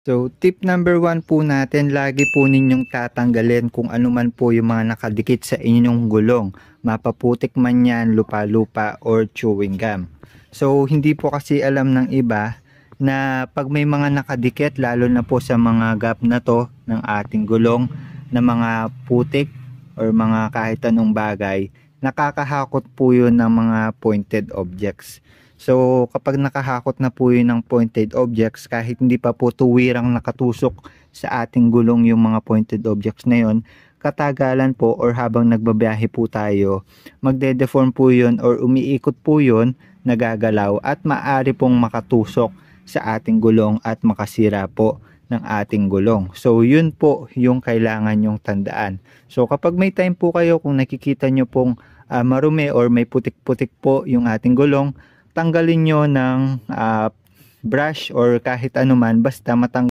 So, tip number 1 po natin, lagi po ninyong tatanggalin kung ano man po yung mga nakadikit sa inyong gulong. Mapaputik man yan, lupa-lupa, or chewing gum. So, hindi po kasi alam ng iba na pag may mga nakadikit, lalo na po sa mga gap na to ng ating gulong, na mga putik or mga kahit anong bagay, nakakahakot po yun ng mga pointed objects. So kapag nakahakot na po yun ng pointed objects, kahit hindi pa po tuwirang nakatusok sa ating gulong yung mga pointed objects na yun, katagalan po or habang nagbabiyahe po tayo, magde-deform po yun or umiikot po yun, nagagalaw at maaari pong makatusok sa ating gulong at makasira po ng ating gulong. So yun po yung kailangan yung tandaan. So kapag may time po kayo, kung nakikita nyo pong marumi or may putik-putik po yung ating gulong, tanggalin nyo ng brush or kahit anuman, basta matanggal